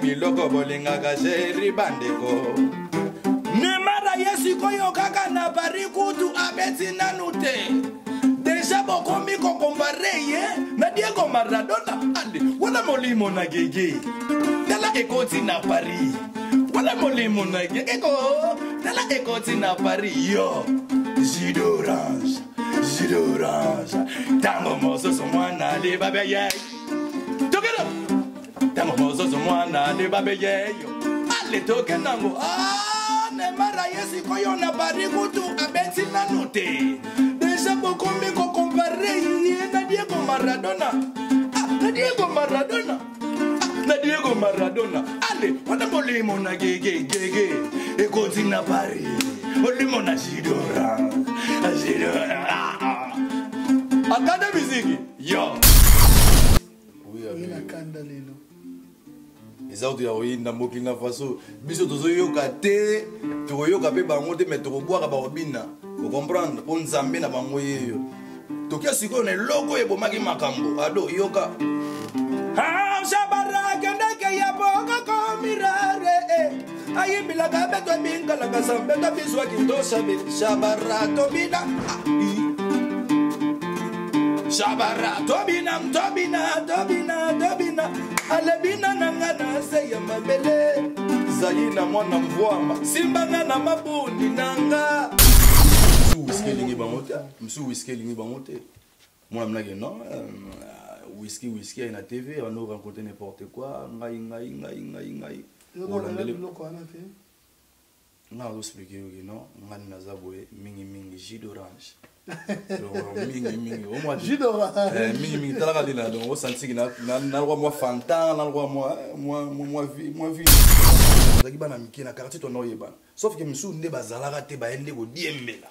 Miloko bolinga kasheri bandeko. Nemara yesu koyo kaka na bari kutu abeti nanute. Deja bokomi ko kombareye na Diego Maradona ande. Wala molimo na gege. Dala ekoti na Paris. Wala molimo na gege ko. Dala ekoti na Paris yo. Jidorange. Tango mozo so mwana le babeye. Together. Tango mozo so mwana le babeye yo. Ale toke nango. Nemara yesi koyo na bari kutu abeti nanute. Deja bokomi ko kombareye na Diego Maradona. Na Diego Maradona. Ale, wala molimo na gege. Ekoti na Paris. Molimo na Jidora. Akanda musique. Yo. Oui, la kanda lelo. Ezautu ya oyinda Burkina Faso. Biso tozoyoka te. Toyoka pe bango te mais tokoboaka ba obina. Vous comprendre? On nzambe na bango yeyo. Tokia siko ne logo ebomaki makambo. Ado yoka. Shabara kanda ke ya boka ko mirare. Ayi bilaka beto bingala kasambe to biswa kindo shabe. Shabara tobina. Shabara tobina. Alebina nangana se ya mabele. Zayina mwana mvwama. Simbanga na mabundi nanga. Whisky lingi bangote. Moi mnage non. Whisky à la TV, on nous raconter n'importe quoi. Ngai. Non, on explique non. Ngani nazabwe mingi jus d'orange. Mingi. Au moins jus d'orange. Mingi tala kadina donc on sentit que na roi moi Fanta, na roi moi vie. Zaki bana miki na quartier ton oyeba. Sauf que msou nde bazalaka te ba ende ko diembela.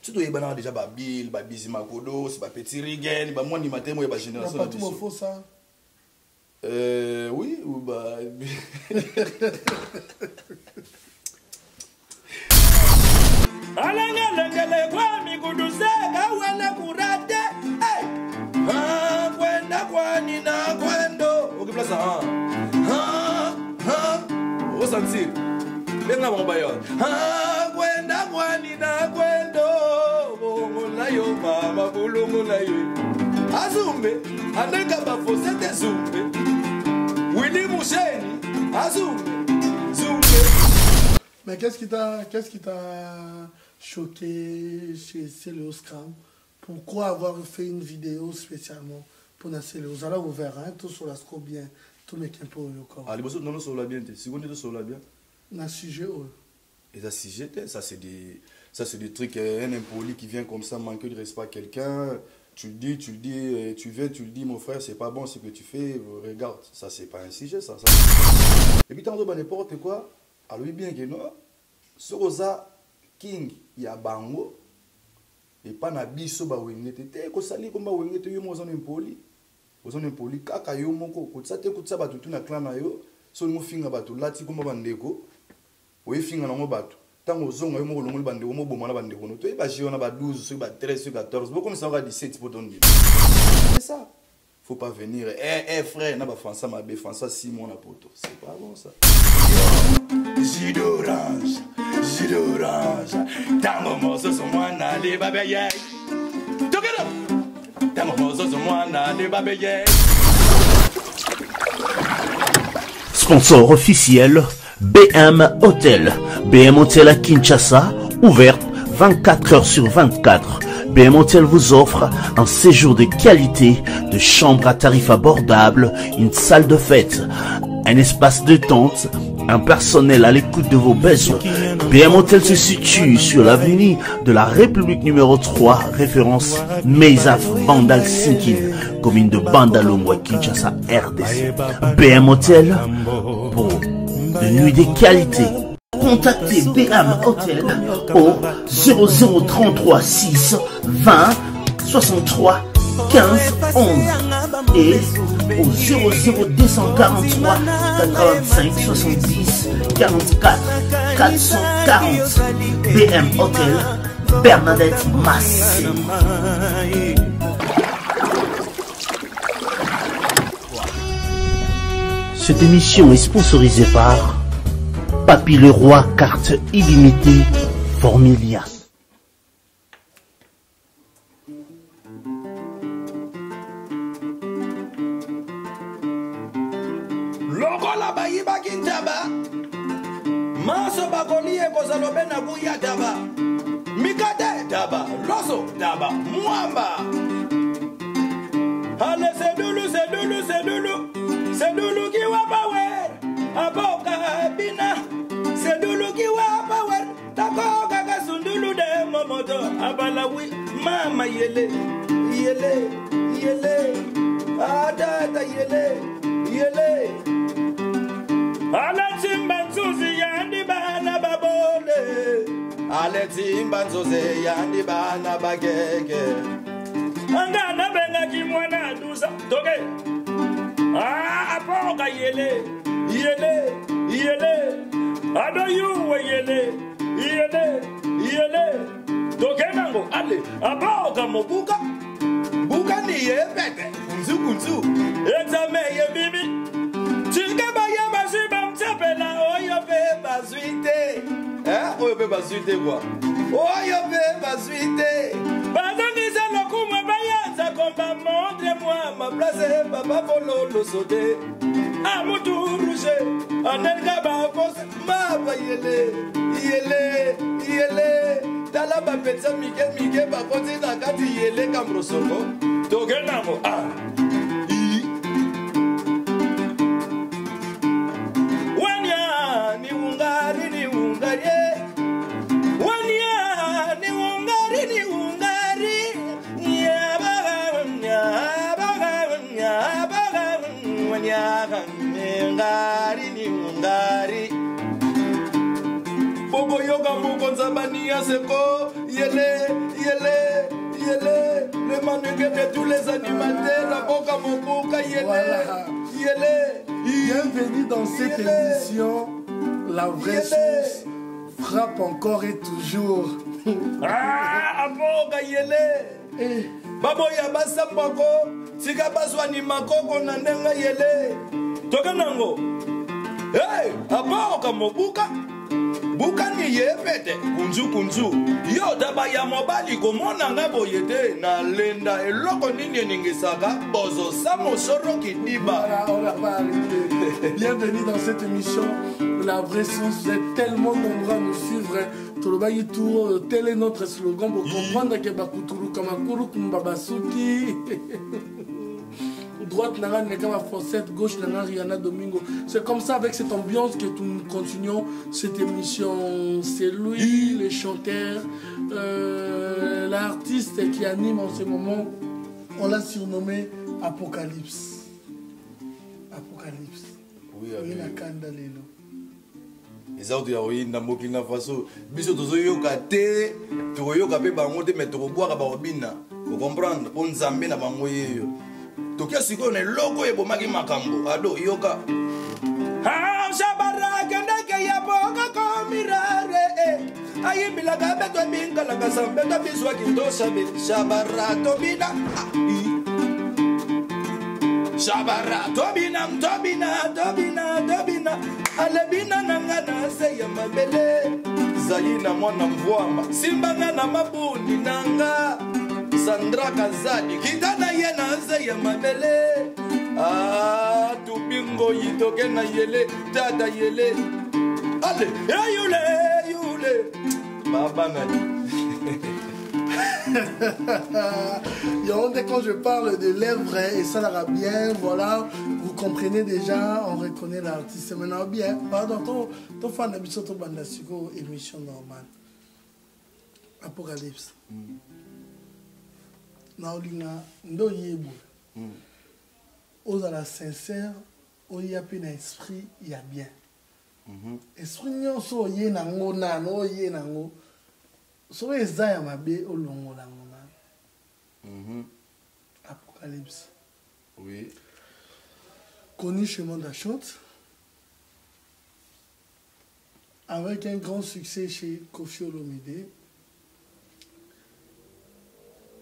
Tu dois y avoir déjà Babil, Babizima Kodo, c'est pas petit Rigen, bah moi ni matin moi y a génération. Pas tout me faut ça. Oui ou bah. Alanga kwa mikuduze kawena kurate. Kwenda kwa nina kwendo. Ok plaza. Au sentir. Benga bon bayon. Kwenda kwa nina kwendo. Yo mama bulungu na yo azumbe aneka ba fosete zumbe Willy Moucheni azumbe zumbe. Mais qu'est-ce qui t'a choqué chez Céléos Cram? Pourquoi avoir fait une vidéo spécialement pour la Céléos? Alors vous verrez tout sur la score bien tout mes pour le corps. Ah les bosses non sur la bien si on est sur la bien na sujet et ça sujet ça c'est des trucs, un impoli qui vient comme ça, manquer de respect à quelqu'un, tu le dis, tu le dis, mon frère, c'est pas bon ce que tu fais, regarde, ça c'est pas un sujet, ça. Et puis t'en as n'importe quoi, alors bien que non, ce Rosa King, il y a Bango, et pas na biso ba wengete, te ko sali comme ba wengete yo mo zone impoli, kaka yo moko, ko ça te ko ça ba tout na clan na yo, so mo finga ba tout lati comme bandeko, o finga na mo batu. Tant que vous avez un peu de temps, vous avez un peu de temps, 12, 13, 14, vous commencez à 17 pour donner. C'est ça. Il ne faut pas venir. Frère, on va faire ça, on va faire ça 6 mois. C'est pas bon ça. Jus d'orange. Tango mozo so mwana le babeye. Together. Tango mozo so mwana le babeye. Sponsor officiel BM Hotel. BM Hotel à Kinshasa, ouverte 24 heures sur 24. BM Hotel vous offre un séjour de qualité, de chambres à tarifs abordables, une salle de fête, un espace de détente, un personnel à l'écoute de vos besoins. BM Hotel se situe sur l'avenue de la République numéro 3, référence Meizaf Bandal Sinkin, commune de Bandalongwa, Kinshasa, RDC. BM Hotel pour de nuit de qualité. Contactez BM Hotel au 0033 6 20 63 15 11 et au 00243 85 70 44 440. BM Hotel, Bernadette Massé. Cette émission est sponsorisée par Papy Leroy, carte illimitée, Formilias. Lokola bayiba kintaba Maso bakoli ekozalobe na buya daba Mikate daba, loso daba, mwamba Ale sedulu, sedulu, sedulu Sedulu kiwa power Aboka bina Sedulu kiwa power Tako kaka sundulu de momoto Abalawi mama yele Yele, yele Adata yele, yele Aleti mbanzuzi yandi bana babole Aleti mbanzuzi yandi bana bagege Angana benga kimwana dusa Toke Apoka yele Yele Yele Ado yuwe yele Yele Yele Toke nango ale Apoka mobuka Buka ni yepete Kunzu kunzu Exame ye bibi Chika baya basuba mtapela Oyo pe basuite Oyo pe basuite kwa Oyo pe basuite Bazangisa lokumwe bayanza Komba montre-moi ma place Papa polo lo sote Amutu rouge Anelga ba fose Maba yele Yele Yele Dala ba petsa mike mike Ba kote na kati yele kamrosoko Toge namo Bobo yoga mukonza bania seko yele yele yele le manuke de tous les animateurs la boca moboka yele Voilà. yele Bienvenue dans cette émission. La vraie source frappe encore et toujours. aboka yele Eh, babo ya basambako tika baswani makoko na ndenga yele toka nango hey aboka mobuka buka ni yepete kunzu kunzu yo daba ya mobali komona nga boyete na lenda eloko nini ningisaka bozo samo soro kidiba voilà, on n'a pas arrêté. Bienvenue dans cette émission. La vraie source, vous êtes tellement nombreux à nous suivre. Tolobayi Tour, tel est notre slogan pour comprendre que Bakuturu Kamakuru Kumbabasuki. Droite Nara Nekama Fossette, gauche Nara Rihanna Domingo. C'est comme ça, avec cette ambiance, que nous continuons cette émission. C'est lui, le chanteur, l'artiste qui anime en ce moment. On l'a surnommé Apocalypse. Apocalypse. oui Oui, la Kandalelo. eza to ya oyinda mboki na faso biso tozoyoka te tokoyoka mpe bango te me tokobwaka bakobina okomprendre mpo nzambe na bango yeyo tokia sikoyo na eloko ebomaki makambo ado yoka shabarakendeke ya boka komirare ayimbilaka beto ebinkalaka sambeto biswaki ntosabe shabara tobina Shabara, Tobina, Tobina, Tobina, Tobina, Alebina nangana se ya mabele, Zayina mwana mvwama, Simbanga na mabundi nanga, Sandra Kazadi, Kitana yena se ya mabele, Tubingo yitoke na yele, Tata yele, Ale, yule, yule, Baba nani. Quand je parle de lèvres et ça l'ira bien, voilà, vous comprenez déjà, on reconnaît l'artiste. Maintenant bien, pardon, ton fan d'habitude, ton bandasiko, émission normale. Apocalypse. Naolinga, ndo yebu. Ozala sincère, oyapi na esprit, il y a bien. Esprit nyonso oye nango nano, oye nango. So eza ya mabe olongola ngona. Apocalypse. Oui. Connu chez Mondachante. Avec un grand succès chez Koffi Olomide.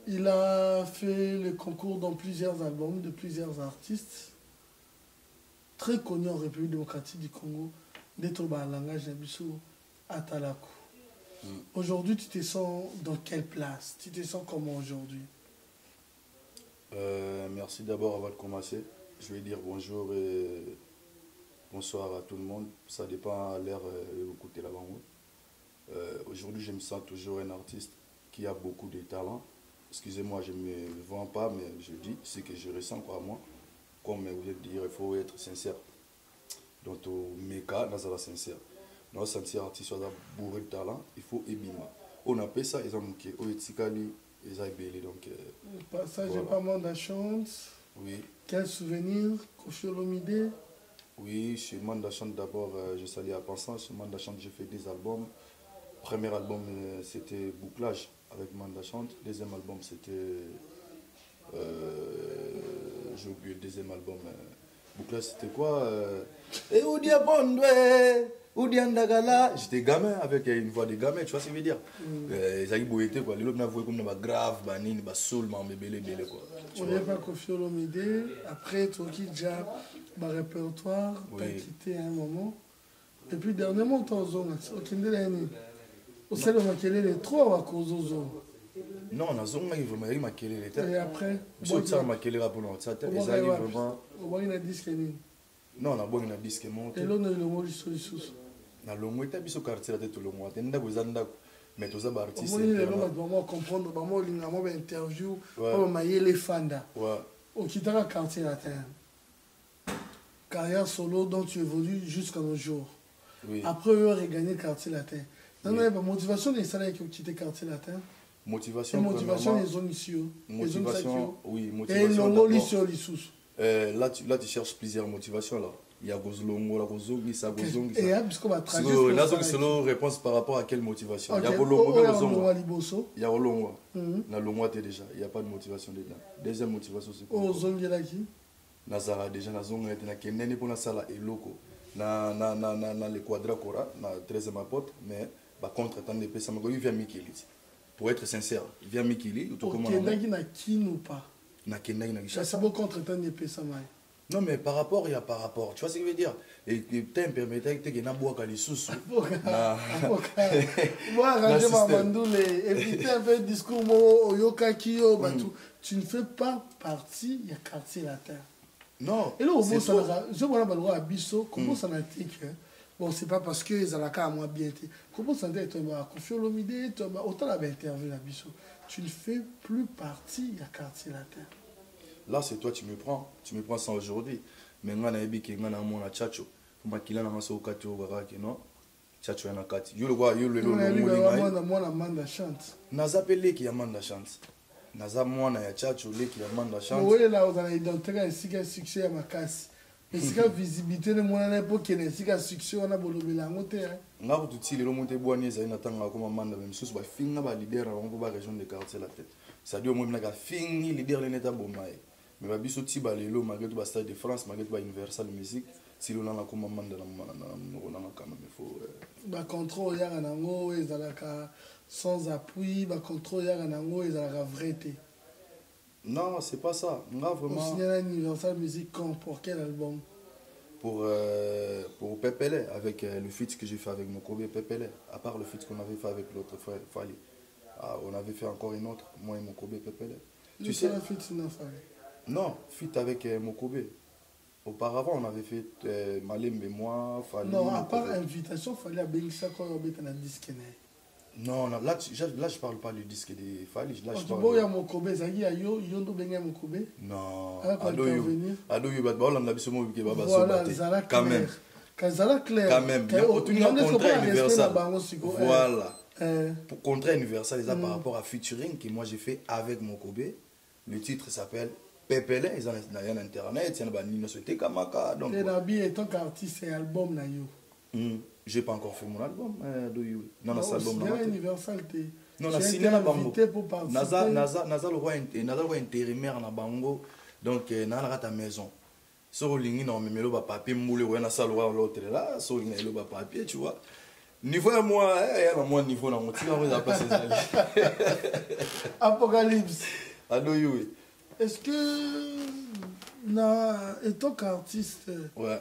Il a fait le concours dans plusieurs albums de plusieurs artistes. très connu en République démocratique du Congo, d'être dans le langage d'Abisso Atalako. Aujourd'hui, tu te sens dans quelle place? Tu te sens comment aujourd'hui? Merci d'abord avant de commencer. Je vais dire bonjour et bonsoir à tout le monde. Ça dépend à l'heure de vous écouter là-bas. Aujourd'hui, je me sens toujours un artiste qui a beaucoup de talent. Excusez-moi, je ne me vends pas, mais je dis ce que je ressens quoi, moi. Comme vous voulez dire, il faut être sincère. Donc, mes cas, nous sommes sincères. Nous sommes artistes qui ont beaucoup de talent, il faut ébima. On appelle ça, ils ont manqué. On est tikali, ils ont ébélé. Donc, passage voilà. Pas mal de chance. Oui. Quel souvenir, Koffi Olomide? Oui, chez Manda Chante d'abord, je salue à Pensant. Chez Manda Chante, j'ai fait des albums. Premier album, c'était Bouclage avec Manda Chante. Deuxième album, c'était. J'ai oublié le deuxième album. Bouclage, c'était quoi Et Oudia Bondwe, Oudia Ndagala. J'étais gamin avec une voix de gamin, tu vois ce que je veux dire. Ils avaient beau été, quoi. Les autres n'avaient comme grave, banine, soul, mais belé, quoi. On n'est pas Koffi Olomide. Après, tu as déjà un répertoire, tu as quitté à un moment. Et puis, dernièrement, tu as zone. Ok, au sein de Makele, les trois à cause de zone. Non, on a zone, il faut Makele. Et après, il faut ça Makele pour nous. Ça arrive vraiment. On a un disque. Non, on a un disque monté. Et là, on a le mot du sous. Na longo eta biso quartier la tête le mois tenda kozanda mais toza ba artiste on est là on comprendre ba mo linga mo ba interview ba mayele fanda au kitaka quartier la terre carrière solo dont tu évolues jusqu'à nos jours. Oui. Après on a gagné quartier la terre. Non non ba motivation des salaires qui ont quitté quartier la terre. Motivation les zones ici. Motivation oui motivation. Et longo lisio lisous. Là tu cherches plusieurs motivations là. Il y a Gozlongo, la Gozongi, ça Gozongi. Et puisqu'on va traduire. Là, c'est une réponse par rapport à quelle motivation. Il y a Golongo, il y a Olongo. Na Longo déjà, il n'y a pas de motivation dedans. Deuxième motivation, c'est quoi? Ozongi là qui? Nazara déjà, Nazonga était na Kenene pour la sala et loco. Na le quadra cora, na 13e apôtre, mais par contre, tant de ça il vient Mikili. Pour être sincère, il vient Mikili. Ok, na qui ou pas? Na Kenene na ça c'est bon contre tant de ça. Non, mais par rapport, il y a par rapport. Tu vois ce que je veux dire? Et tu me permets que tu aies un bois qui est sous. Moi, arranger ma mandoule et éviter un peu de discours au yoka kiyo. Tu ne fais pas partie, il y a quartier la terre. Non. Et là, au bout, je vois le droit à Bisso, comment ça n'a été que. Bon, c'est pas parce que les alaka à moi bien été. Comment ça n'a été Koffi Olomide, autant la interview à Bisso. Tu ne fais plus partie, il y a quartier la terre. Là, c'est toi, tu me prends ça aujourd'hui. Mais moi, je suis un peu de Tchatcho. Pour moi, je suis un peu de Tchatcho. Je suis un chante. Naza pele qui amanda chance. Naza mwana ya Tchatcho le qui amanda chance. Oui, là, on a identifié un succès à ma casse. Mais si la visibilité de mon époque, il y a un succès, on a bolobé la montée. On a tout dit, le monté boigné, ça y est, on a comme amanda, même si on a fini à leader, on va pas région de quartier la tête. Ça dit au moins, on a fini leader, les neta bombaye. Mais ma biso ti balelo malgré tout Stade de France malgré tout Universal Music si l'on a comme membre na quand même il faut ba contrôle ya nango ezalaka sans appui ba contrôle ya nango ezalaka vérité. Non, c'est pas ça. On a vraiment signé Universal Music pour quel album? Pour Pepele avec le feat que j'ai fait avec Mokobe Pepele, à part le feat qu'on avait fait avec l'autre frère Fali. On avait fait encore une autre moi et Mokobe Pepele. Tu sais le feat n'a Fali. Non, fit avec Mokobe. Auparavant, on avait fait Malembe et moi, Fali. Non, à part invitation, il fallait Bengisa quand on avait un disque. Non, là, je parle pas du disque de Fali. Là, je parle. Tu vois, Mokobe, Zagi, Yondo Benga Mokobe. Non, voilà, Zala quand même. Zala clair. Quand même. Il y a un contrat universal. Voilà. Pour contrat universal, par rapport à featuring que moi j'ai fait avec Mokobe. Le titre s'appelle Pepele, ils ont un internet, il y a une société Kamaka. Donc. Et Nabi est tant qu'artiste et album na yo. J'ai pas encore fait mon album. Non, c'est album. Il y a Universal. Non, la signé na bango. Naza le roi intérimaire na bango. Donc na la ta maison. Sur lingi na memelo ba papier moule ouais na salle roi l'autre là, sur lingi le ba papier, tu vois. Niveau à moi, il y a moi niveau na mon tir on va passer ça. Apocalypse. Oui. Est-ce que Non, et tant qu'artiste, Ouais.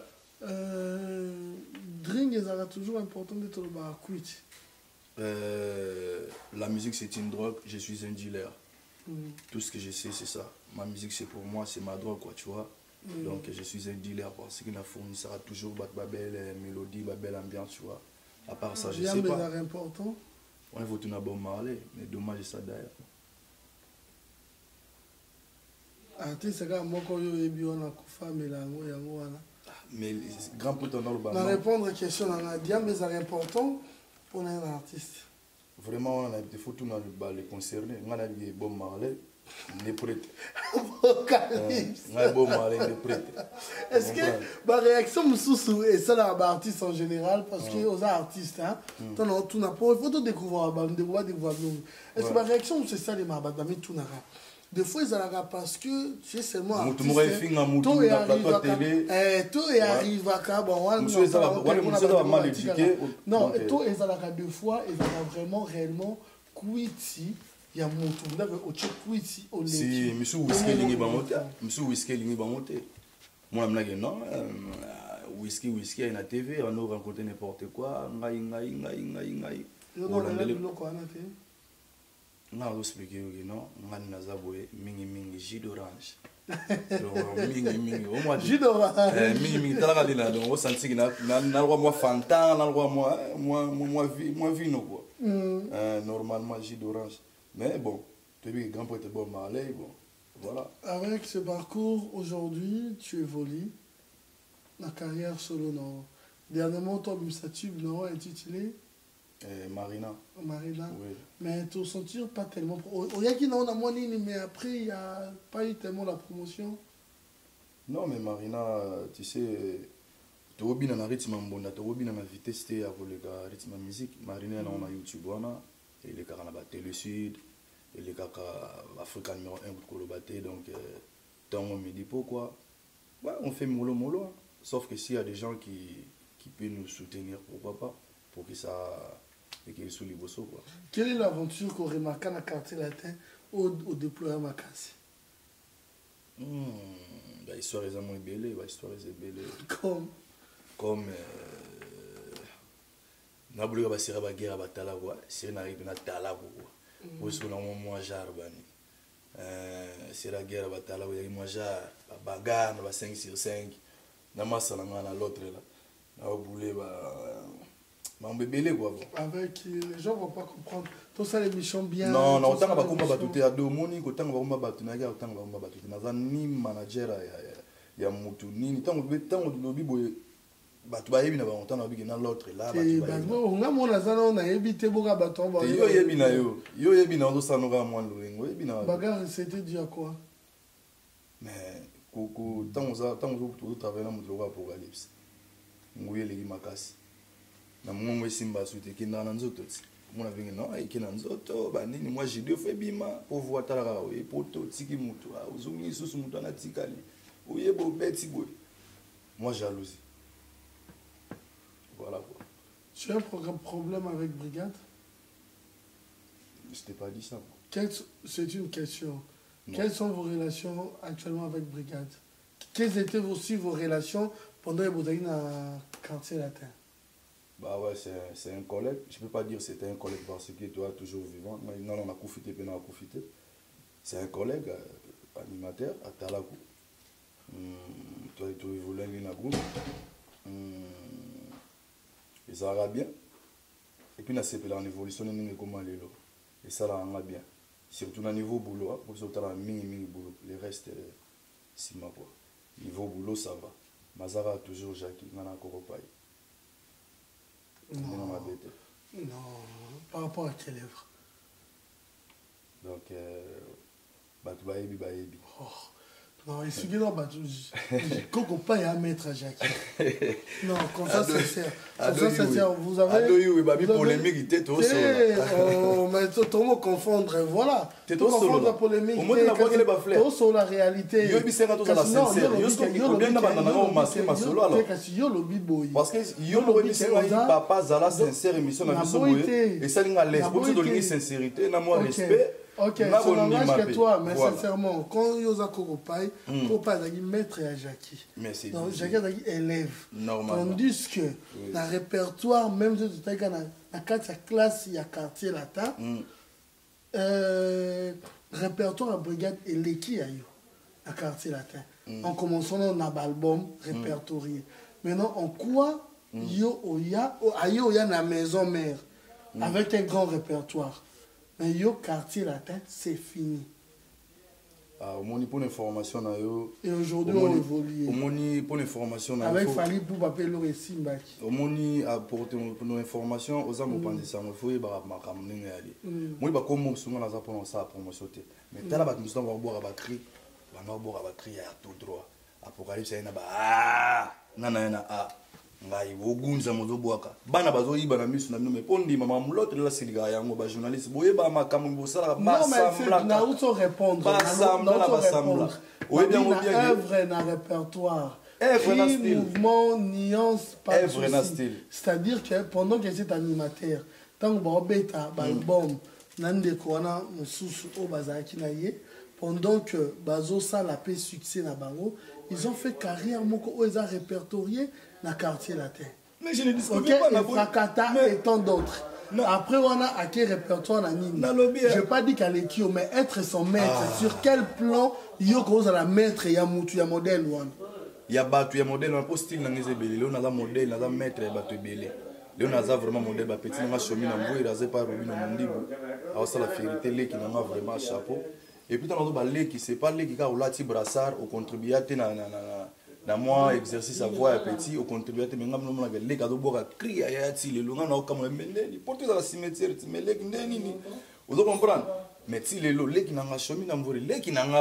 Drink est toujours important d'être le bar quit. La musique c'est une drogue, je suis un dealer. Mm. Tout ce que je sais c'est ça. Ma musique c'est pour moi, c'est ma drogue quoi, tu vois. Donc je suis un dealer parce qu'il a fourni ça toujours ma belle mélodie, ma belle ambiance, tu vois. À part ça, je sais pas. C'est important. On faut tout d'abord parler, mais dommage ça d'ailleurs. Artiste c'est moi quand je suis bien à Kofa mais là mais grand potent dans le bas. Pour répondre à la question, c'est important pour un artiste. Vraiment, on a des photos dans le bas, les concernés. On a des bons marlés, les prêtres. Apocalypse. On a des bons marlés, les prêtres. Est-ce que ma réaction sous et ça là artiste en général parce que aux artistes hein tout n'a pas il faut tout découvrir découvrir est-ce que ma réaction c'est ça les marabats mais tout n'a pas des fois ils arrivent parce que c'est seulement tout est arrivé à bon mal éduqué non tout est arrivé deux fois ils ont vraiment réellement quitté il y a mon tout d'accord au check quitté au si monsieur whisky lingi bangote moi je non whisky à la TV on a rencontré n'importe quoi ngai non expliquer non ngani nazaboye mingi jus d'orange mingi au moins jus d'orange mingi talaka dina donc au senti na moi fanta na moi vino quoi normalement jus d'orange mais bon tu es grand poète bon Marley bon voilà. Avec ce parcours aujourd'hui tu évolues la carrière solo non dernièrement ton statut non intitulé Marina. Marina. Oui. Mais tu ne sentir pas tellement. Il y a qui n'ont pas moins mais après il n'y a pas eu tellement la promotion. Non, mais Marina, tu sais, tu as bien un rythme bon, tu as bien une vitesse avec le rythme musique. Marina, on a YouTube, et les gars, on a Télé Sud, et les gars, Africa numéro 1 pour le battre. Donc, tant on me dit pourquoi. Ouais, on fait mollo. Sauf que s'il y a des gens qui peuvent nous soutenir, pourquoi pas, pour que ça. Et qu'il soit libre. Quelle est l'aventure qu'on remarque dans le quartier latin au déploiement Makassi? L'histoire est vraiment belle. L'histoire est belle. Comme. N'a pas voulu passer la guerre à Batalawa. C'est une arrivée à Talawa. Parce qu'on a moins jarbani. C'est la guerre à Batalawa. Il y a moins jar. Bagarre, 5 sur 5. N'a pas ça dans l'autre là. N'a pas voulu. Avec les gens ne vont pas comprendre. Tout ça, l'émission bien. Non, autant que je vais battre à deux moniques, autant que je vais battre à autant que je vais battre à ni manager, il y a Moutou, ni tant que je vais battre à Ebina, autant que je vais battre l'autre là. On a mon azan, on a évité beaucoup à battre. Yo Ebina, on doit nous ramener loin. Bagarre, c'était dû à quoi? Mais, tant que je travaille dans mon apocalypse, je vais aller Makassi. Na mungu simba suite kinda na nzoto tsi mona vingi no ikina nzoto banini moi j'ai deux fois bima pour voir talaka et poto tiki mutu uzungi susu mutu anatikali uyebo beti boy moi jalousie voilà quoi. Tu as un problème avec Brigade? Je t'ai pas dit ça. C'est une question. Non. Quelles sont vos relations actuellement avec Brigade? Quelles étaient aussi vos relations pendant que vous étiez dans le quartier latin? Bah ouais, c'est un collègue. Je ne peux pas dire que c'était un collègue parce que toi, toujours vivant. Non, on a profité, puis on a profité. C'est un collègue, animateur, à Talakou. Toi, tu évolues dans le groupe. Ils arabes bien. Et puis, on a séparé en évolution, on a comment aller là. Et ça, on a bien. Surtout dans le niveau boulot, pour ça, on a mini boulot. Le reste, c'est ma quoi. Niveau boulot, ça va. Mazara, toujours Jackie, on a encore pas. Non, par rapport à quelle œuvre? Donc, Batoubaïbi. Oh, non, il suffit non, Coco pas à mettre à Jacques. Non, comme ça, c'est sincère. Vous avez. Polémique, il était tout seul. Mais tout le monde confondre, voilà. Tout confondre la polémique. Au moins, il pas fleur. Tout sur la réalité. Il y a bien sincère. Parce que il y a papa Zala sincère émission na biso boye et ça linga l'aise pour te donner sincérité na moi respect Ok, ça n'engage que toi, mais sincèrement, quand Yosa Koropai, Koropai est maître à Jackie. Donc Jackie est élève. Tandis que dans le répertoire, même si tu as la classe, il y a quartier latin, répertoire à brigade et l'équipe à quartier latin. En commençant dans l'album répertorié. Maintenant, en quoi yo oya na maison mère avec un grand répertoire. Mais yo quartier latin, c'est fini. Au moins pour l'information et aujourd'hui on évolue. Au moins pour l'information avec Fali pour papier le récit mbaki. Au moins pour nos informations aux amis pendant ça il faut y avoir ma caméra aller. Moi ba comme souvent la pour ça promotion mais tala ba nous va boire ba cri ba no boire ba cri à tout droit. Apocalypse ina ba nana ngai wogunza mozoboaka bana bazoyiba na misu na me pondi mama mulote la siliga yango ba journaliste boyeba makambo bosala ba sambla na auto répondre ba sambla oui bien œuvre na répertoire mouvement nuance pas c'est-à-dire que pendant que c'est animateur tant que beta album nande ko na mususu o bazaki na ye pendant que bazo ça la paix succès na bango ils ont fait carrière moko o ils ont répertorié na quartier latin. Mais je ne discute pas na Frakata et tant d'autres. Après on a acquis répertoire na nini. Je n'ai pas dit qu'elle est qui mais être son maître sur quel plan yo cause la maître ya mutu ya modèle one. Ya batu ya modèle un peu style na ngezebele le on a modèle na maître ya batu belé. Le on a vraiment modèle ba petit na chomi na mboyi rasé par Robino Mondibo. Alors ça la vérité le qui na vraiment chapeau. Et puis dans le qui c'est pas le qui a olati brassard au contribuer na moi exercice à voix petit au contribuer mais ngam no le ka do boka cri ya ti le longa na okamo mendeni porter dans la cimetière ti mais le ndeni ni vous comprendre mais ti le qui na chomi na mbori le qui na nga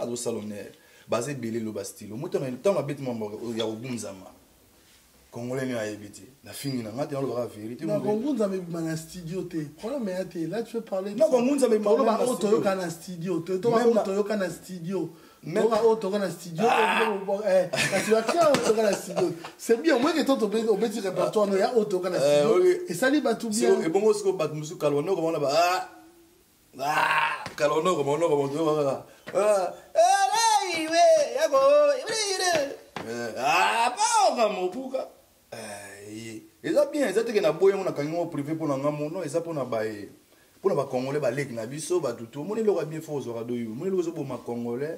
ado salonnaire basé belé lo bastilo moto na temps na bête mambo ya obunzama Congolais ni aébité na fini na ngate na la vérité na Kongunza me na studio te problème est là tu veux parler non Kongunza me na auto yo kana studio te to auto yo kana studio même auto kana studio parce que quand auto kana studio c'est bien moi que toi au petit répertoire no ya auto kana studio et ça li batu bien et bon ce que bat musu kalwano comme on ba kalwano comme on pas mobuka eza bien eza teke na boye na kangi privé pour na ngamono eza pour na bae pour na ba congolais ba leki na biso ba tutu moni lo bien fort zo radio moni lo zo bo ma congolais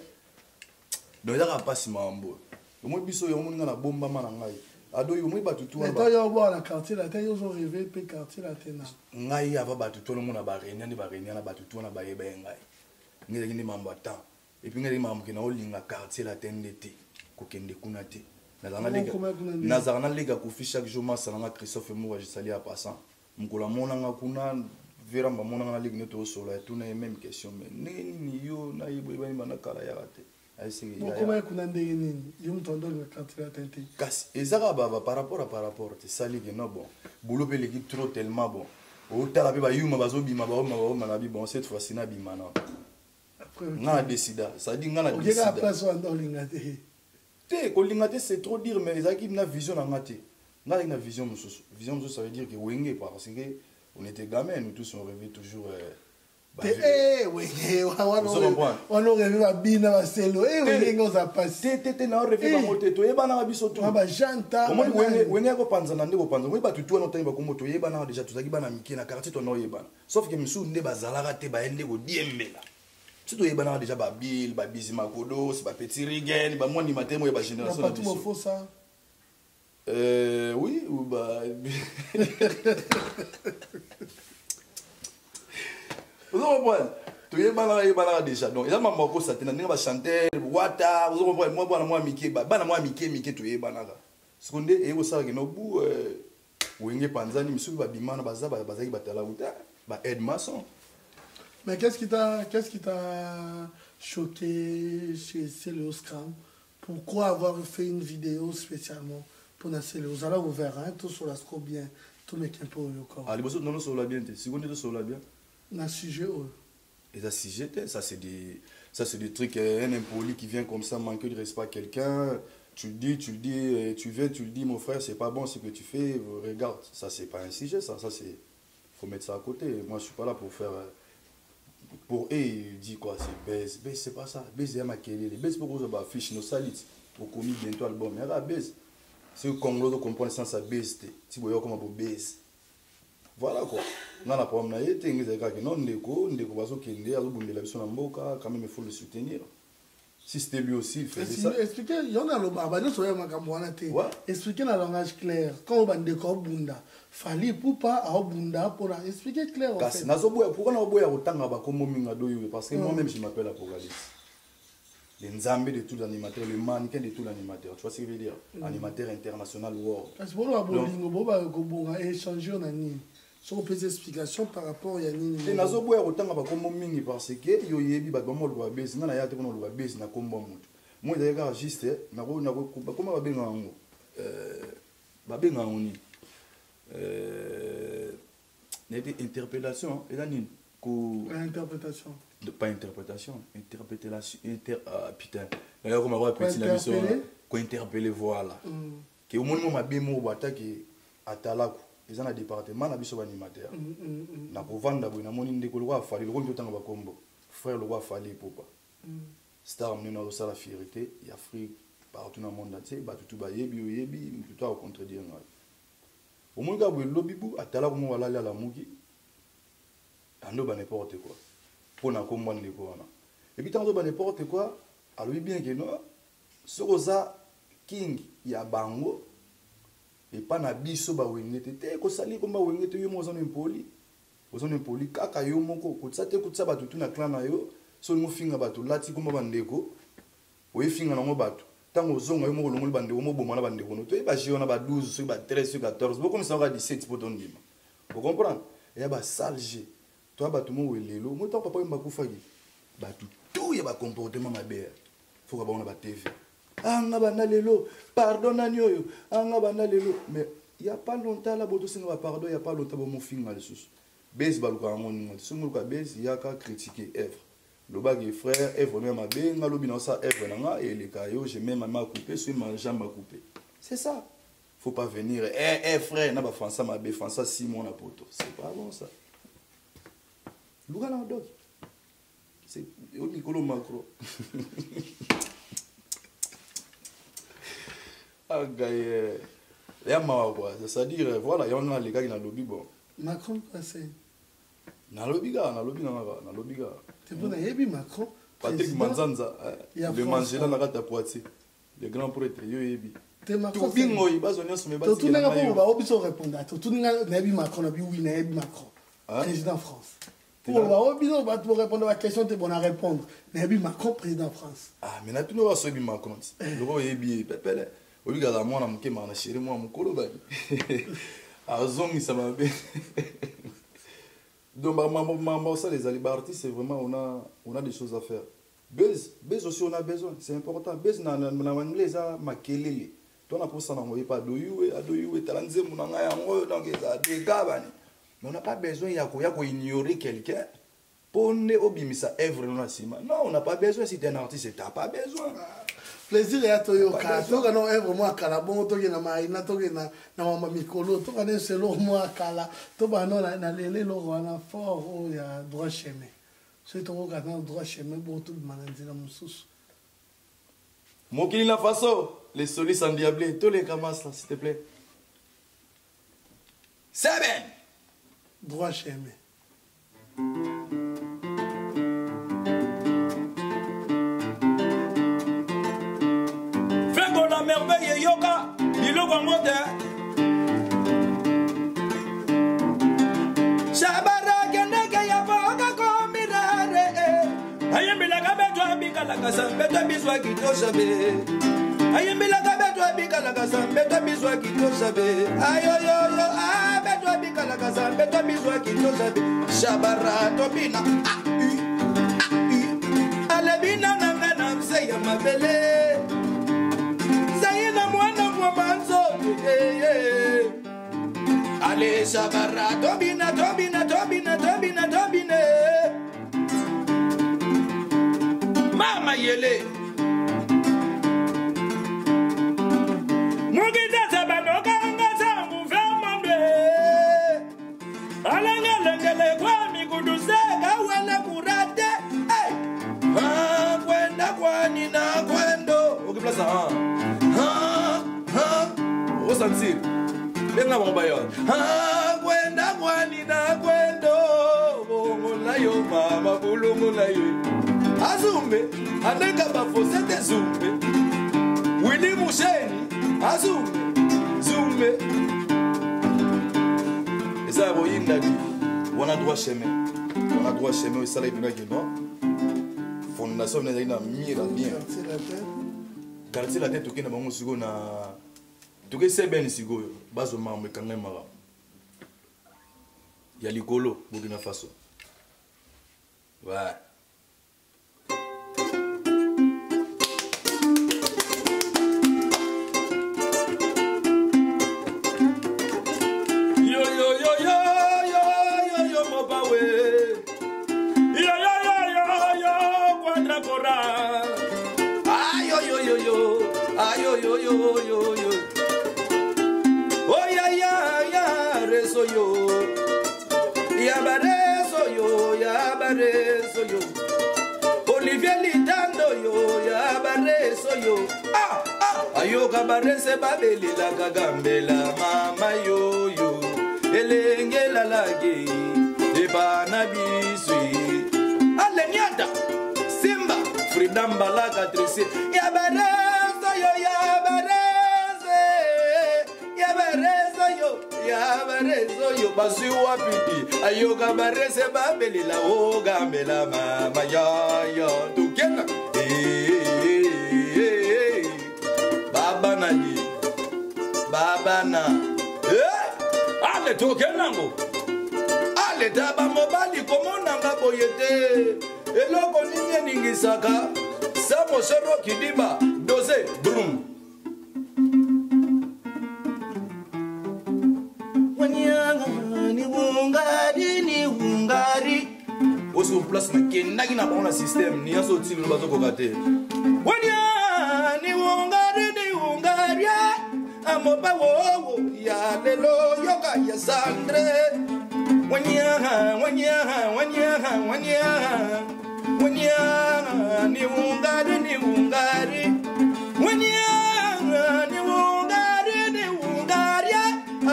donc eza ka pasi mambo mo biso yo moni na bomba mana ngai ado yo mo ba tutu ba to yo bo na quartier la tête yo zo rêver pe quartier la tête na ngai ava ba tutu no mona ba réunion na ba tutu na ba yeba ngai ngai ngi mambo ata et puis ngai mambo ke na olinga quartier la tête ndete ko kende kuna te nazarana lega kofi chaque jour masalanga Christophe Moura je salue à passant mkola monanga kuna vera monanga na ligue neto solo et tout na même question mais nini yo na yibo ibani bana kala ya rate aisi ya comment kuna ndenge nini yo mtondo le quartier tente kasi ezaka baba par rapport te sali que non bon boulot pe l'équipe trop tellement bon o tala pe ba yuma bazo bima ba na bi bon cette fois ci na bima na après na décida ça dit ngana décida ok après so andolinga te Kolingate c'est trop dire mais les équipes na vision na ngate na une vision ça veut dire que wenge parce que on était gamins nous tous on rêvait toujours wenge on aurait rêvé ba bina ba selo wenge on a passé na rêvé ba moto to yeba na biso to ba janta comment wenge ko panza na ndeko panza moi ba tutu na tani ba ko moto yeba na déjà tozaki bana mike na quartier to na yeba sauf que misu nde bazalaka te ba ende ko diembela si tu es déjà babil babizi makodo c'est ba petit rigen ba moi ni matin moi ba génération pas tout faux ça oui ou bah vous comprenez tu es bana déjà donc il a maman ko ça tena ba chanter wata vous comprenez moi bana moi mike bana moi mike tu es bana seconde et au ça que no bu wenge panzani misu ba bimana bazaki batala uta ba aide maçon. Mais qu'est-ce qui t'a choqué chez Céléo Scram? Pourquoi avoir fait une vidéo spécialement pour Céléo? Vous allez vous verrez, tout sur la scope bien, tout le temps pour le corps. Ah, les bosses non sur la bien, si vous êtes sur la bien. Un sujet. Et ça sujet, ça c'est des trucs un impoli qui vient comme ça manquer de respect à quelqu'un. Tu le dis, tu viens, tu le dis, mon frère, c'est pas bon ce que tu fais. Regarde, ça c'est pas un sujet, ça c'est faut mettre ça à côté. Moi je suis pas là pour faire pour eux, ils disent quoi? C'est baisse. Baisse, c'est pas ça. Baisse, c'est ma kelele. Baisse, pour que ça fiche nos salites. Pour qu'on ait bientôt l'album. Mais là, baisse. C'est le Congo qui comprend le sens de baisse. Si vous voyez comment vous baisse. Voilà quoi. Dans la problème, il y a des gens qui ont des gens qui ont des gens qui ont quand même il faut le soutenir. Si c'était lui aussi, il faisait ça. Expliquez, il y en a le barbe, nous sommes en Cameroun. Expliquez dans le langage clair. Quand on va décorer Bunda, fallait pour pas à Bunda pour expliquer clair. Pourquoi on a besoin autant de comme parce que moi-même je m'appelle Apocalypse. Les Nzambé de tous les animateurs, le mannequin de tous les animateurs. Tu vois ce que je veux dire? Animateur international world. Parce que on va échanger sur des explications par rapport à Yannick. Et nazo boya autant ba comme mingi parce que yo yebi ba mo lo base na ya te kono lo base na kombo mutu. Moi d'ailleurs juste na ko comment ba benga ngo ba benga ngoni n'était interpellation et là ni ko interprétation. Pas interprétation, interpellation putain. D'ailleurs comme on va petit la mission ko interpeller voilà. Que au moment ma bemo bata ki atala ils ont un département na biso animateur na kovanda boy na moni ndeko lo afali lo ndotanga ba kombo frère lo afali popa star mnena o sala fierté et Afrique partout dans le monde entier ba tutu ba yebi tout à contredire ngal au moins ga boy lobi bu atala ko mo wala la muki ando ba n'importe quoi pour na kombo ndeko wana et puis tant ba n'importe quoi alors bien que non sokoza king ya bango et pas na biso ba wengete te ko sali ko ba wengete yo mo zone impoli kaka yo moko ko tsate ko tsaba tutu na clan na yo so mo finga batu lati ko ba ndeko o finga na mo batu tango zonga yo mo longo bandeko mo bomana bandeko no to e ba jiona ba 12 so ba 13 so 14 bo comme ça va 17 pour ton dima vous comprenez et ba salge to ba tout mo welelo mo to papa mba kufaki ba tout ya ba comportement mabe faut ka ba on ba TV anga bana lelo pardon anyoyo anga bana lelo mais il y a pas longtemps là boto singa pardon il y a pas longtemps mo finga le sous base baluka ngoni ngoti so muka base ya ka critiquer Èvre le bagi frère Èvre même ma benga lobi na ça Èvre nanga et les caillots j'ai même ma coupé sur ma jambe ma coupé c'est ça faut pas venir frère na ba français ma be français 6 mois na poto c'est pas bon ça luka na dog c'est au Nicolo Macron. Ah, c'est-à-dire, voilà, il y en a les gars qui ont lobby bon. Macron, quoi c'est? Na lobby gars. Tu peux dire Macron. Patrick Manzanza, le manger là, n'a pas Poitiers. Le grand prêtre, yo yebi. T'es Macron. Tout bingo, il va sonner sur mes bases. Tout le monde va obligé de répondre. Tout le monde n'a Macron, n'a oui, n'a Macron. Président France. Pour répondre à la question, tu es bon à répondre. N'a Macron, président France. Ah, mais n'a tout le monde va Macron. Le yebi, pépele. Au lieu de moi, je suis chéri, moi, mon colo. Ça m'a bien. Donc, ça, les alibartis, c'est vraiment, on a des choses à faire. Buzz aussi, on a besoin, c'est important. Buzz, na anglais, ça, ma kelele. Toi, on a pour ça, on n'a pas doyou, talanze, mon anga, donc, ça, des gars, mais on n'a pas besoin, il y a ignorer quelqu'un. Pour ne obimisa Èvre, non, on n'a pas besoin, si tu es un artiste, tu n'as pas besoin. Plaisir ya toyoka toka no vraiment akala bongo toke na maina toke na mama mikolo toka ne selo mo akala to ba no na lele lo wana fort o ya droit chemin c'est to ka na droit chemin bo tout mananzila mususu mokili na faso les solis endiablés tous les camas là s'il te plaît c'est bien droit chemin. merveille yoka biloko ngote shabara kendeke ya boka komirare ayembila kabetwa bikala kasambetwa bizwa kitoshabe ayembila kabetwa bikala kasambetwa bizwa kitoshabe ayoyoyo abetwa bikala kasambetwa bizwa kitoshabe shabara tobina alebina nanga na mseya mabele allez Shabara, tobina mama yele mugida tabanoka ngasa muvamambe alanga lengele kwa miguduse kawele kurata benga mobaya kwenda kwani na kwendo bongola yo mama bulungola yo azumbe andeka bafosete zumbe Willy Musheni azumbe zumbe eza boyinda bi wana droit chemin au salai bina geno fondation na ina mira bien quartier la tête okena bango sigo na toke seben sigo bazo mamwe kanga mara ya likolo Burkina Faso ouais. Olivier Lidando yo ya bareso yo ayo kabarese babeli la kagambela mama yo yo elenge la lage de banabiswi aleniata simba freedom balaga trisi ya bareso yo ya bareso yo basi wapiti ayo kabarese babeli la ogambela mama ya tukena babana ale tokenango ale taba mobali komonanga boyete eloko ninye ningisaka samo sero kidiba dose brum ni wungari oso place na kenaki na bon système ni aso tilo bazo kokate wanya ni wungari amoba wo ya lelo yoga ya sandre wanya ni wungari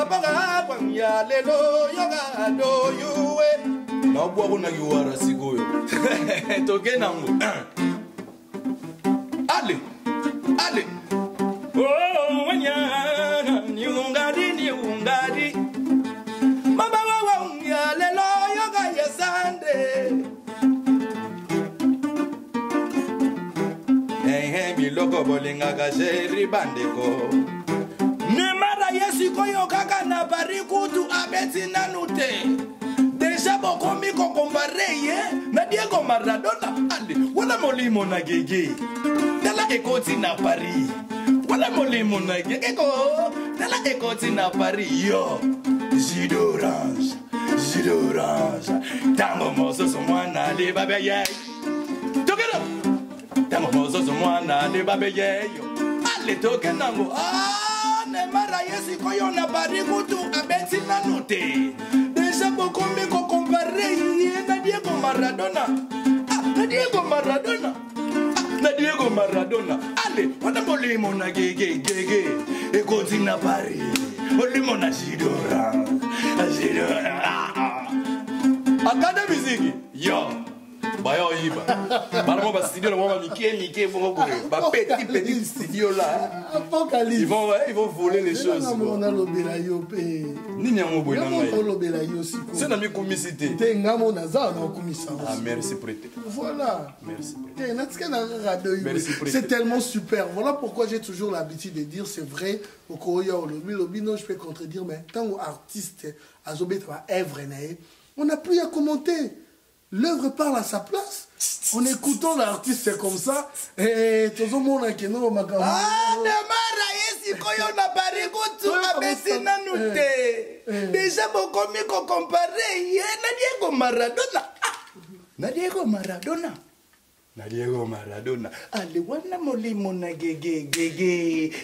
abaga kwanya lelo yoga do yuwe na bwa bona yuara sigoyo tokenango ale oh wanya ni ungari baba wa ya lelo yoga ya sande biloko bolinga ka sheri bandeko Nemara yesi koyo kaka na bari kutu abeti nanute Deja bokomi ko compare na Diego Maradona ande wala molimo na gege Dala ekoti na Paris wala molimo na gege ko Dala ekoti na Paris yo Jido orange Tango mozo so mwana le babe ye Tokero Tango mozo so mwana le babe ye yo Ale tokenango Nemara yesi koyo na bari kutu abeti nanute Deja bokomi ko compare na Diego Maradona na Diego Maradona ale wana molimo na gege ekoti na Paris molimo na Jidora akada miziki yo Bayo iba. Baramo ba studio là, Mickey, ba petit studio là. Apocalypse. Ils vont voler les choses. On a lobela yo pe. Ni nyango boy na ngai. On lobela yo siko. C'est na mi comicité. Te ngamo na za na commission. Ah merci prêté. Voilà. Merci. C'est tellement super. Voilà pourquoi j'ai toujours l'habitude de dire c'est vrai au Koya au lobby non je peux contredire mais tant artiste azobeta œuvre on n'a plus à commenter. L'œuvre parle à sa place. En écoutant l'artiste, c'est comme ça. Et tout le monde a dit non, ma camarade. Ah, Nemara yesi koyo na bari kutu abesi nanute. Déjà bokomi ko compare ye na Diego Maradona. Ale wana molimo na gege.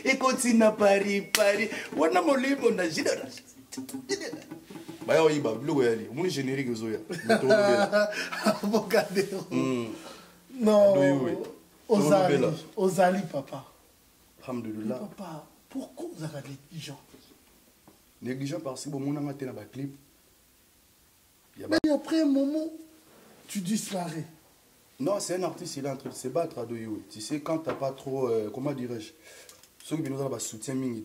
Ekoti na Paris. Wana molimo na Jidora. Bayo iba blue yali muni générique zoya Bocadero non Ozali papa alhamdulillah papa pourquoi vous avez les gens négligent parce que bon on a été dans clip. Mais après un moment, tu disparais. Non, c'est un artiste, il est en train de se battre à deux. Tu sais, quand tu n'as pas trop, comment dirais-je, ceux qui nous ont un soutien, il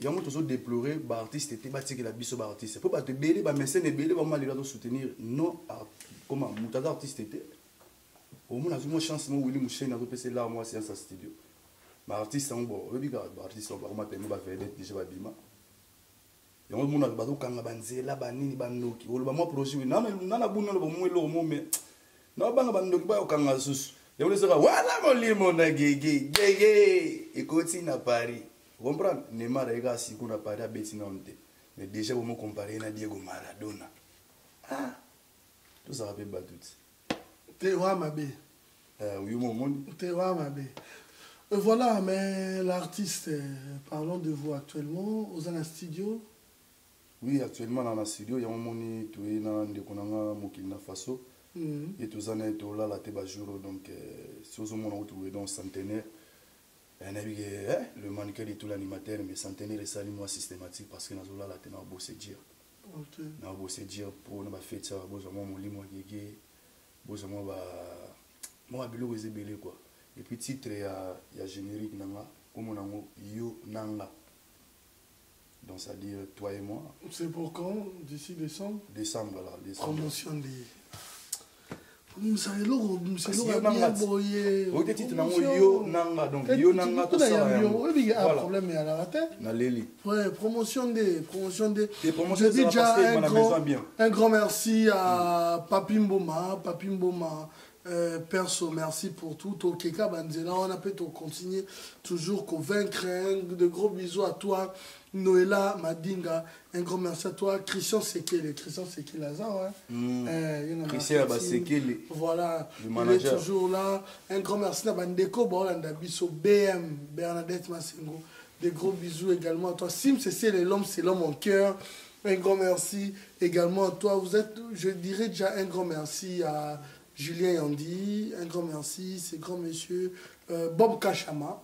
y a un toujours déploré, l'artiste était battu que la biso artiste. Il faut pas te béler, mais c'est ne béler, vraiment aller soutenir. Non, comment, mon artiste était. Au moins, j'ai une chance, moi, Willy Mouchen, a repéré là, moi, c'est un studio. Mais artiste, c'est bon, artiste, on va comment t'aimer, va faire déjà, va bima. Il y a un monde qui va quand on va banzela, banini, banoki. Ou le moment projet, non, mais non, la bonne, le moment, mais. Non, banga bando kiba okanga susu. Yabone sera wala molimo na gege gege. Ekoti na Paris. Vous comprenez? Neymar ega si kuna Paris a beti na onte. Mais déjà vous me comparez na Diego Maradona. Ah. Tout ça va bien battu. T'es roi ma bé. Oui mon monde. T'es roi ma bé. Voilà, mais l'artiste, parlons de vous actuellement, aux un studio. Oui, actuellement dans le studio, il y a un moni tout est dans de konanga Burkina Faso. Et tous en est là la teba jour donc si vous avez retrouvé dans centenaire le mannequin de tout l'animateur mais centenaire est sali moi systématique parce que nous là la tena bosser dire na bosser dire pour na ba fête ça bozo moi molimo gege bozo moi ba moi bilo ezebele quoi et puis titre ya générique nanga comme on yo nanga donc ça dit toi et moi c'est pour quand d'ici décembre là décembre promotion des c'est lourd bien boyé. Oui, tu yo nanga donc yo nanga tout ça. Il y a un problème à la tête. Na leli. Ouais, promotion des. Je dis déjà un grand merci à Papi Mboma, perso, merci pour tout. Tokeka Banzela, on a pu continuer toujours convaincre. De gros bisous à toi, Noëlla Madinga. Un grand merci à toi, Christian Sekele. Lazare. Christian Sekele. Voilà, le manager. Il est toujours là. Un grand merci à Bandeko, Bolanda Bisso, BM, Bernadette Massengo. Des gros bisous également à toi. Sim, c'est l'homme en cœur. Un grand merci également à toi. Vous êtes, je dirais déjà un grand merci à Julien Yandi, un grand merci, c'est grand monsieur. Bob Kachama,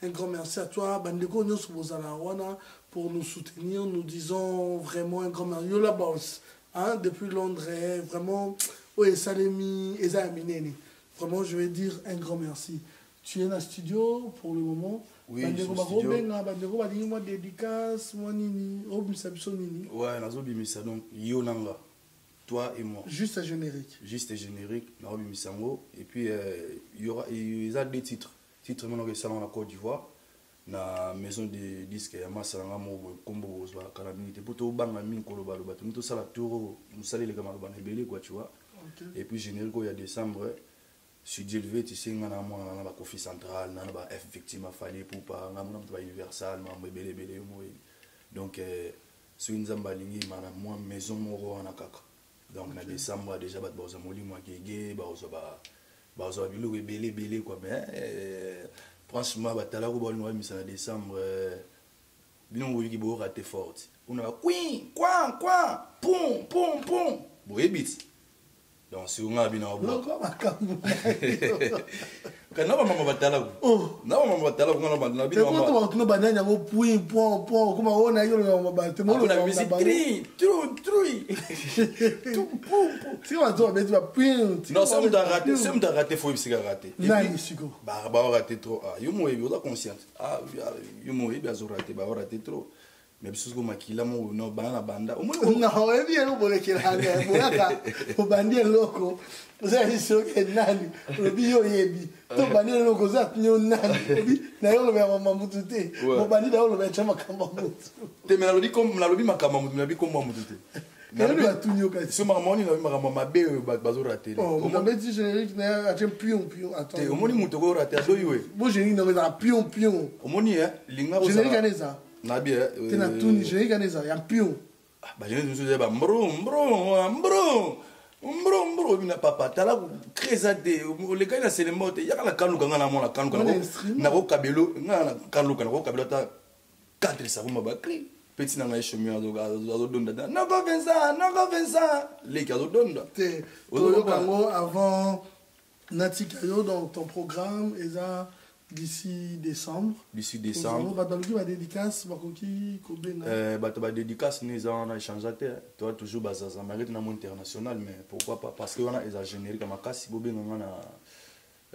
un grand merci à toi. Bandeko Nyos Bozalawana pour nous soutenir. Nous disons vraiment un grand merci. Yola Boss, hein, depuis Londres, vraiment, oui, Salemi, Eza Aminene. Vraiment, je vais dire un grand merci. Tu es dans le studio pour le moment. Oui, je suis au studio. Bandeko dédicace, moi nini, nini. Ouais, nazo bimisa donc yo nanga. Toi et moi. Juste un générique. Juste un générique, Naobi Misango. Et puis, il y a deux titres. Titres maintenant que ça en Côte d'Ivoire. Na maison de disques, il y a Massalanga Mobo, Combo, Carabini. Pour tout banga min koloba loba. Tout ça la tour, nous saluons les camarades banébélé quoi, tu vois. Et puis générique il y a décembre. Sur Djelvé, tu sais, on a un Kofi Central, on a un F victime à Fali pour pas, on a un Universal, on a un belé. Donc, sur une zambalingi, on a moins maison moro en akaka. Donc en décembre déjà bah baza molimo gege baza bilo belé quoi mais franchement batala ko ba no misa en décembre bino ngo yibo raté fort on a quoi pom boyebit donc si on a bino bo kana ba mama batala ko na mama batala ko na bino mama ko ba nanya ngo point kuma ona yo mama batala mo na musique trui si on doit mettre point non ça me t'a raté faut essayer rater nani siko ba raté trop yo mo yebi oza consciente yo mo yebi azo raté ba raté trop mais biso ko makila mo no bana banda non ebi elo bolekela nga bolaka obandi loko za iso ke nani obi yo yebi to bandi loko za tinyo nani obi na yo lo ba mamutu te obandi da yo lo ba chama kamba mutu te me nalobi comme nalobi makamba mutu nalobi comme mutu te nalobi atunyo kasi so makamoni nalobi makamba mabe bazo raté on m'a dit générique na a pion attends te omoni mutu ko raté azo yiwe bo générique na za pion omoni linga générique aneza na bien tena tuni générique aneza ya pion ba générique nous ba mbro bina papa tala crézade le gars na seulement te yakala kanuka ngana mona kanuka na ko kabelo ngana kanuka na ko kabelo ta 4 savuma ba cri petit na ngai chemin azo donda na ko Vincent les azo donda te to yo bango avant Nati Kayo dans ton programme eza d'ici décembre. D'ici décembre. Tu vas dédicace, bah dédicace, nous avons échangé. Tu as toujours bazaza, mais dans le monde international, mais pourquoi pas? Parce qu'on a des génériques comme Kassi Bobé, on a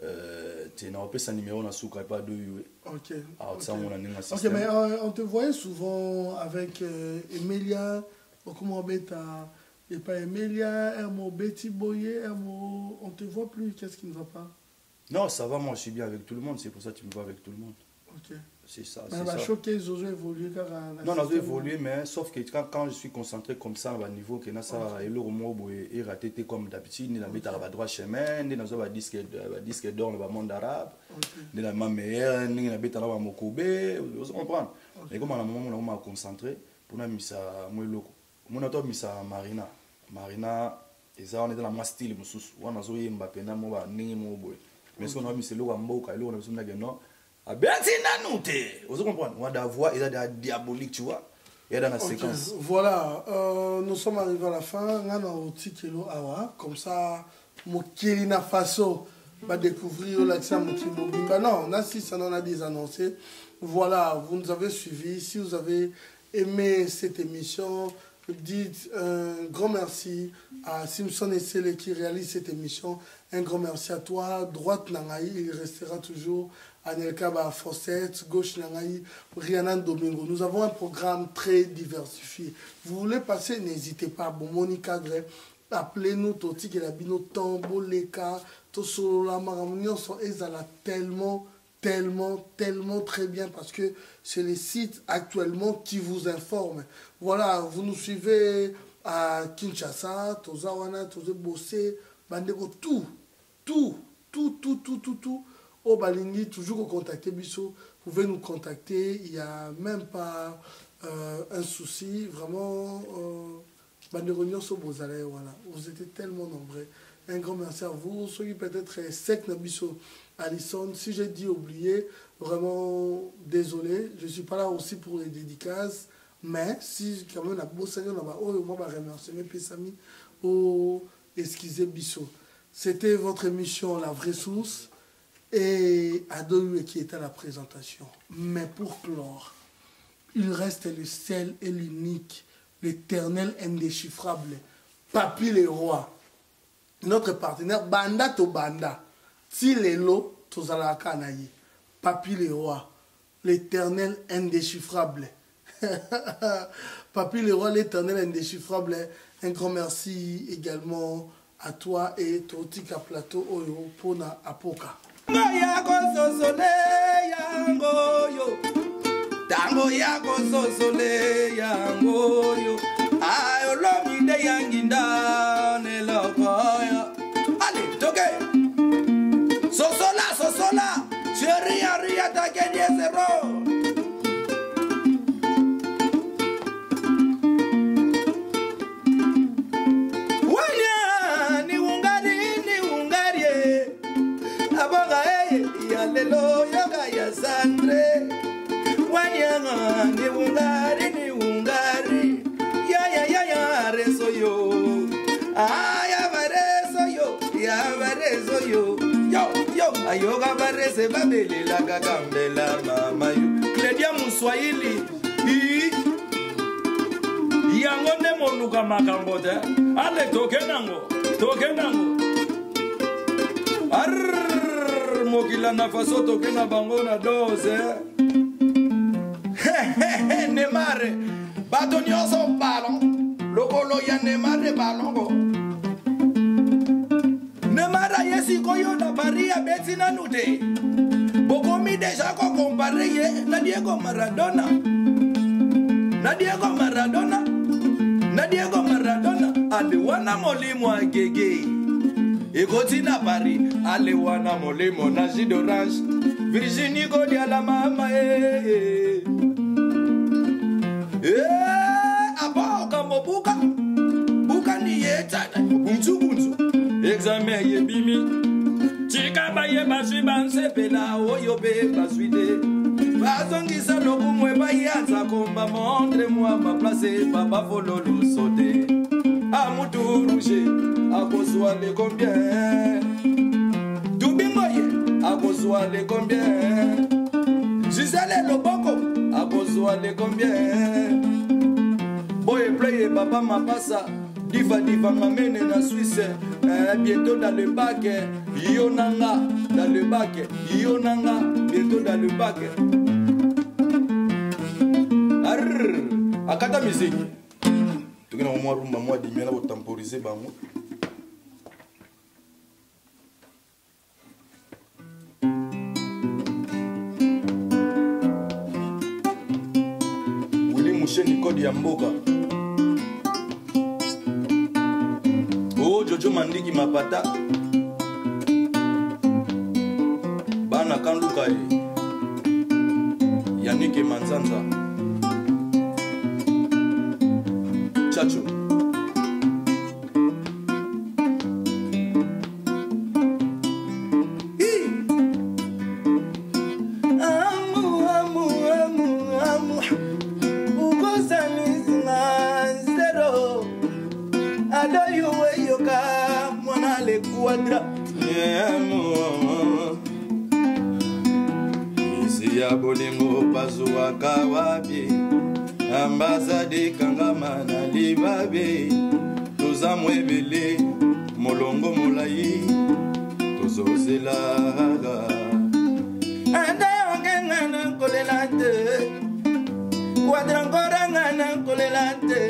un numéro dans le pas de ok. Ok, mais on te voyait souvent avec Emilia, comment on et pas Emilia, Hermo Betty Boyer, Hermo, on te voit plus, qu'est-ce qui ne va pas? Non, ça va, moi je suis bien avec tout le monde, c'est pour ça que tu me vois avec tout le monde. Ok. C'est ça. Mais va choquer, ils ont évolué car non, on a évolué, mais sauf que quand je suis concentré comme ça, à niveau que ça et le mot est raté comme d'habitude, ni la bête à droit chemin, ni dans un disque d'or dans le monde arabe, ni la meilleure, ni la bête à la Mokobé, vous comprenez? Et comme à un moment on m'a concentré, pour nous ça moi loco. Mon auto mis ça Marina, et ça on est dans la style, on a zoé Mbappé na mo ba ningi mo boy. Mais ce qu'on a mis c'est logo mboka, logo on a mis ça non. Ah ben c'est nanouté. Vous comprenez? On a la voix, il y a des diaboliques, tu vois. Il y a dans la séquence. Voilà, nous sommes arrivés à la fin. On a un petit kilo awa, comme ça, Mokirina Faso va découvrir l'accent Mokimo Bimba. Non, on a 6 ans, on a des annoncés. Voilà, vous nous avez suivis. Si vous avez aimé cette émission, dites un grand merci à Simpson et Sele qui réalise cette émission. Un grand merci à toi. Droite Nangaï, il restera toujours Anelka Fossette, gauche Nangaï, Rihanna Domingo. Nous avons un programme très diversifié. Vous voulez passer, n'hésitez pas. Bon, Monica Gray, appelez-nous, Toti Gelabino, Tambo, Leka, Tosolola, Maramunion sont tellement très bien parce que c'est les sites actuellement qui vous informent. Voilà, vous nous suivez à Kinshasa, Tozawana, Tozebossé, Bandego, tout. Au Balingi, toujours au contacter Bissot, vous pouvez nous contacter, il n'y a même pas un souci, vraiment, Bandegonion sur Bozalé, voilà, vous étiez tellement nombreux. Un grand merci à vous, ceux qui peut-être sec na Bissot, Alison, si j'ai dit oublier, vraiment désolé, je ne suis pas là aussi pour les dédicaces, mais si quand même la bosse, on va remercier mes amis, excusez Bissot. C'était votre émission La Vraie Source et Adoue qui était à la présentation. Mais pour clore, il reste le seul et l'unique, l'éternel indéchiffrable, Papy le Roi. Notre partenaire, Banda to Banda, Tilelo Tozalaka Naye, Papy le Roi, l'éternel indéchiffrable. Papy le Roi, l'éternel indéchiffrable. Un grand merci également à toi et Totika Plateau Oyo Pona Apoka. Tango yako sosole yango yo ayo lomi de yanginda ne lokoya. Allez, toke sosola ria ta que 10-0. Lelo yoga ya sandre wanyanga ni ungari ya reso yo aya vareso yo ayoga varese babele la gagambela mama yo kledia muswahili yango ne moluka makambo te ale tokenango Mokila na faso toke na bango na dose. Neymar bato nyonso ballon lokolo ya Neymar ballon. Neymar yesi koyo na baria beti na nude. Bokomi deja ko comparer ye na Diego Maradona. Aliwana molimo agege. Egotina Paris, Alewana Molemo, Nazi d'Orange, Virginie Godia la mama, Aboka Mobuka, Buka Nieta, Bunzu, Examen ye bimi, Chika Baye Bashiban Sepela, Oyobe Baswide, Bazongisa Lobumwe Bayanza Komba, montre-moi ma place, Papa Fololo Sote, Amutu Rouge. Akosuale combien Dubingoye Akosuale akozwa les combien. Gisèle Loboko, akozwa les combien. Boy play papa mapasa. Diva m'amène na Suisse. Bientôt dans le bac. Yonanga dans le bac. Yonanga bientôt dans le bac. Akata musique. Tu connais moi rumba moi de miela pour temporiser ba moi. Willy Moucheni Kodi ya mboka. Oh Jojo Mandiki Mapata. Bana Kanluka Yannick Manzanza. Chacho. Isi ya bolingo bazwa kawabi ambazade kangama na libabe toza mwebele molongo molai tozozelaga anda yongenga na kolelate quadrangoranga na kolelate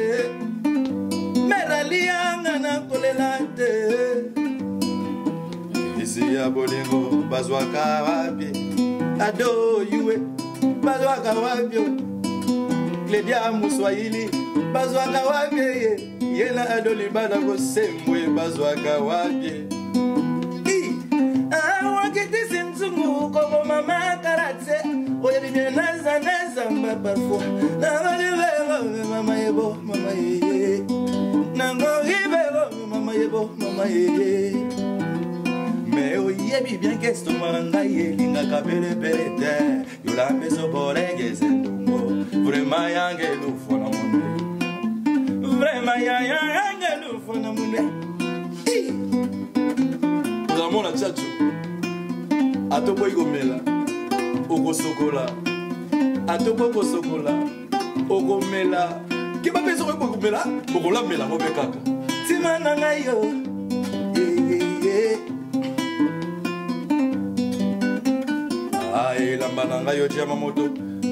meralianga na kolelate isi ya bolingo bazwa kawabi ado yue bazwa kawabi Kledia Muswahili bazwaka wabye yena adoli bana ko semwe bazwaka wabye wakiti sinzungu komo mama karate oye bibye naza mba parfois nango mama yebo mama ye nango ribero mama yebo mama ye mais oye bien qu'est-ce maranga ye linga kabele belete yola meso borege zendungo vraiment yangelu fona munwe vraiment yangelu fona munwe Ramona chacho atopo igomela okosokola atopo kosokola ogomela kiba peso ko gomela bokola mela mo bekaka timana ngayo Ay lambana ngayo chama moto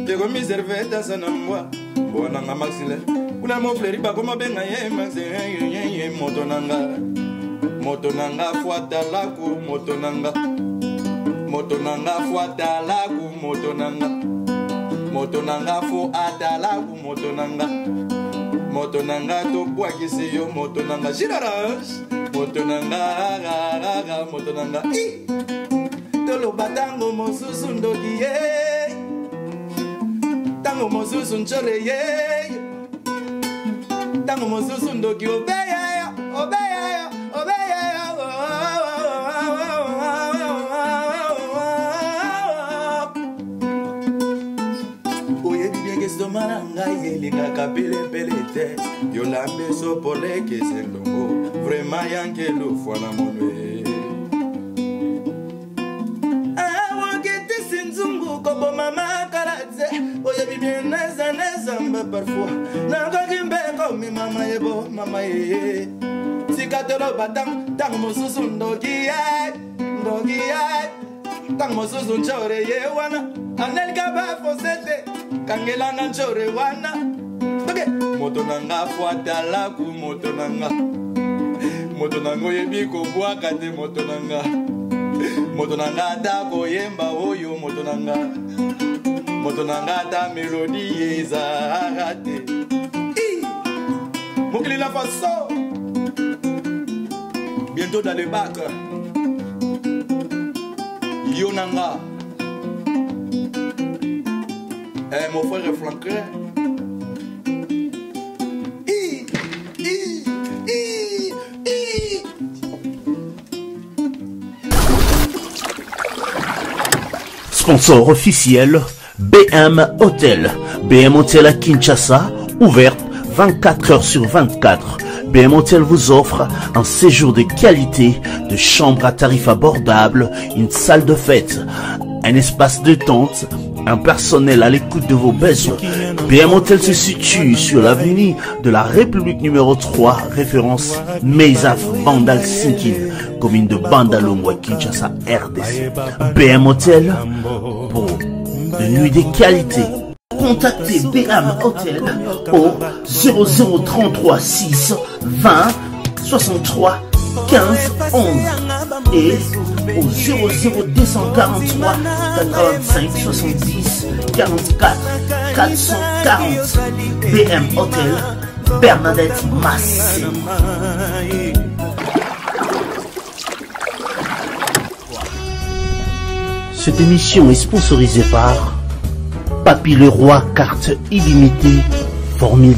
Tego mi serveta sana mwa Bona nga maxile Una mo fleri ba koma benga ye maxile Moto nanga fuata laku moto nanga fuata laku moto nanga fuata laku moto nanga to kwa kisi yo moto nanga shiraras moto nanga Tolo batango mosusu ndoki ye Tango mosusu nchore ye Tango mosusu ndoki obeya Oye bibye kesto maranga ye linga kapele pelete Yolambe so pole kese ndongo Vraiment yankelo fwana monwe Kobo mama karatze oye bibye neza mba parfois Nango kimbe komi mama yebo mama ye Sikatolo batang tang mosusu ndoki ye Tang mosusu nchore ye wana Anel kaba fosete kangelanga nchore wana Okay moto nanga fuata laku moto nanga yebi kobwaka te moto nanga ta koyemba oyo moto nanga ta melodie ezarate Mokili la façon bientôt dans le bac Yonanga mon frère est flanqué Sponsor officiel BM Hotel. BM Hotel à Kinshasa, ouverte 24 heures sur 24. BM Hotel vous offre un séjour de qualité, de chambres à tarifs abordables, une salle de fête, un espace de détente, un personnel à l'écoute de vos besoins. BM Hotel se situe sur l'avenue de la République numéro 3, référence Meizaf Bandal Sinkin, commune de Bandalongwa, Kinshasa, RDC. BM Hotel pour de nuits de qualité. Contactez BM Hotel au 0033 6 20 63 15 11 et au 00243 85 70 44 440. BM Hotel, Bernadette Massé. Cette émission est sponsorisée par Papy Leroy, carte illimitée, formule